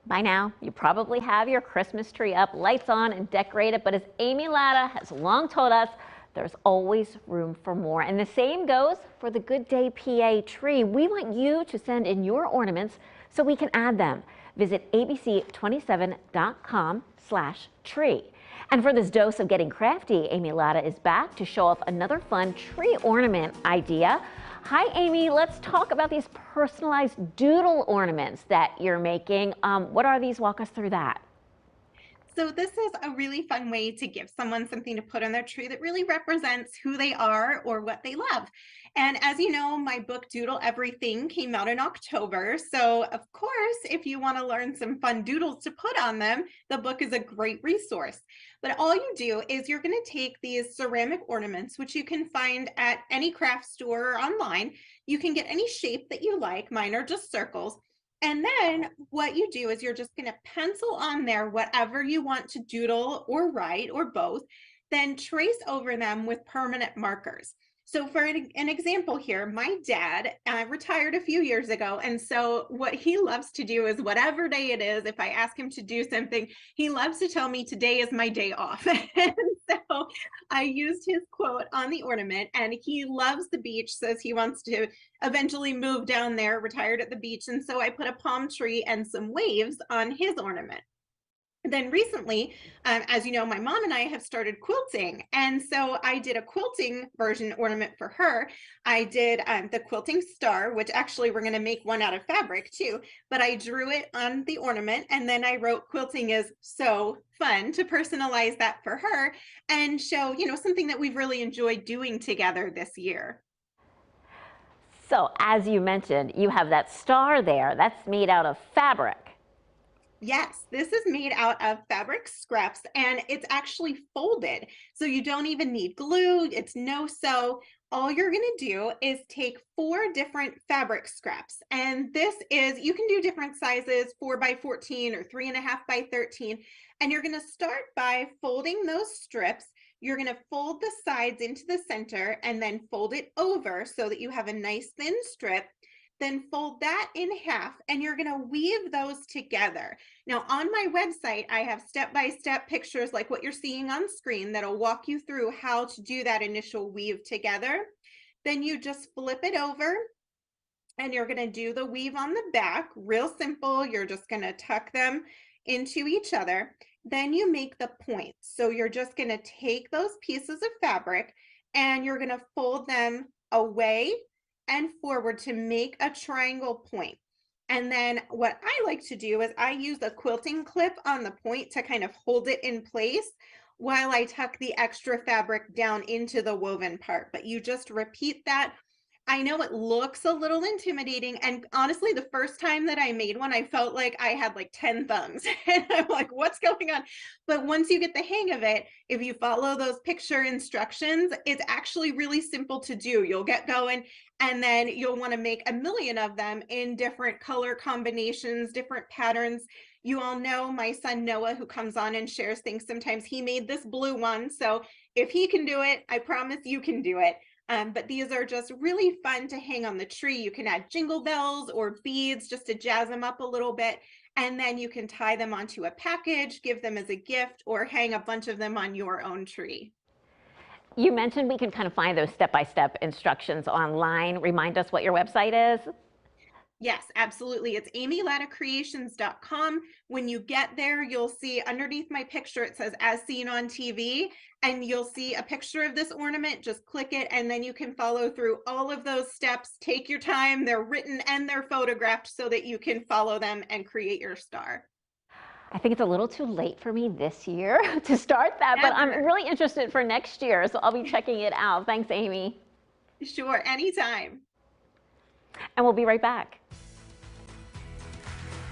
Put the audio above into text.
By now, you probably have your Christmas tree up, lights on, and decorated, but as Amy Latta has long told us, there's always room for more. And the same goes for the Good Day PA tree. We want you to send in your ornaments so we can add them. Visit abc27.com/tree. And for this dose of getting crafty, Amy Latta is back to show off another fun tree ornament idea. Hi, Amy. Let's talk about these personalized doodle ornaments that you're making. What are these? Walk us through that. So this is a really fun way to give someone something to put on their tree that really represents who they are or what they love. And as you know, my book Doodle Everything came out in October. So of course, if you want to learn some fun doodles to put on them, the book is a great resource. But all you do is you're going to take these ceramic ornaments, which you can find at any craft store or online. You can get any shape that you like. Mine are just circles. And then what you do is you're just going to pencil on there whatever you want to doodle or write or both, then trace over them with permanent markers. So for an example here, my dad retired a few years ago. And so what he loves to do is whatever day it is, if I ask him to do something, he loves to tell me today is my day off. And so I used his quote on the ornament, and he loves the beach, says he wants to eventually move down there, retired at the beach. And so I put a palm tree and some waves on his ornament. Then recently, as you know, my mom and I have started quilting. And so I did a quilting version ornament for her. I did the quilting star, which actually we're going to make one out of fabric too. But I drew it on the ornament, and then I wrote quilting is so fun, to personalize that for her and show, something that we've really enjoyed doing together this year. So as you mentioned, you have that star there. That's made out of fabric. Yes, this is made out of fabric scraps, and it's actually folded. So you don't even need glue. It's no sew. All you're going to do is take 4 different fabric scraps. And this is, you can do different sizes, 4 by 14 or 3.5 by 13. And you're going to start by folding those strips. You're going to fold the sides into the center and then fold it over so that you have a nice thin strip. Then fold that in half, and you're going to weave those together. Now on my website, I have step-by-step pictures like what you're seeing on screen that'll walk you through how to do that initial weave together. Then you just flip it over, and you're going to do the weave on the back. Real simple. You're just going to tuck them into each other. Then you make the points. So you're just going to take those pieces of fabric and you're going to fold them away and forward to make a triangle point. And then what I like to do is I use a quilting clip on the point to kind of hold it in place while I tuck the extra fabric down into the woven part. But you just repeat that. I know it looks a little intimidating, and honestly, the first time that I made one, I felt like I had like 10 thumbs, and I'm like, what's going on? But once you get the hang of it, if you follow those picture instructions, it's actually really simple to do. You'll get going, and then you'll want to make a million of them in different color combinations, different patterns. You all know my son Noah, who comes on and shares things sometimes, he made this blue one. So if he can do it, I promise you can do it. But these are just really fun to hang on the tree. You can add jingle bells or beads just to jazz them up a little bit. And then you can tie them onto a package, give them as a gift, or hang a bunch of them on your own tree. You mentioned we can kind of find those step-by-step instructions online. Remind us what your website is. Yes, absolutely. It's amylattacreations.com. When you get there, you'll see underneath my picture, it says as seen on TV, and you'll see a picture of this ornament. Just click it, and then you can follow through all of those steps. Take your time. They're written and they're photographed so that you can follow them and create your star. I think it's a little too late for me this year to start that, but I'm Never. really interested for next year, so I'll be checking it out. Thanks, Amy. Sure, anytime. And we'll be right back.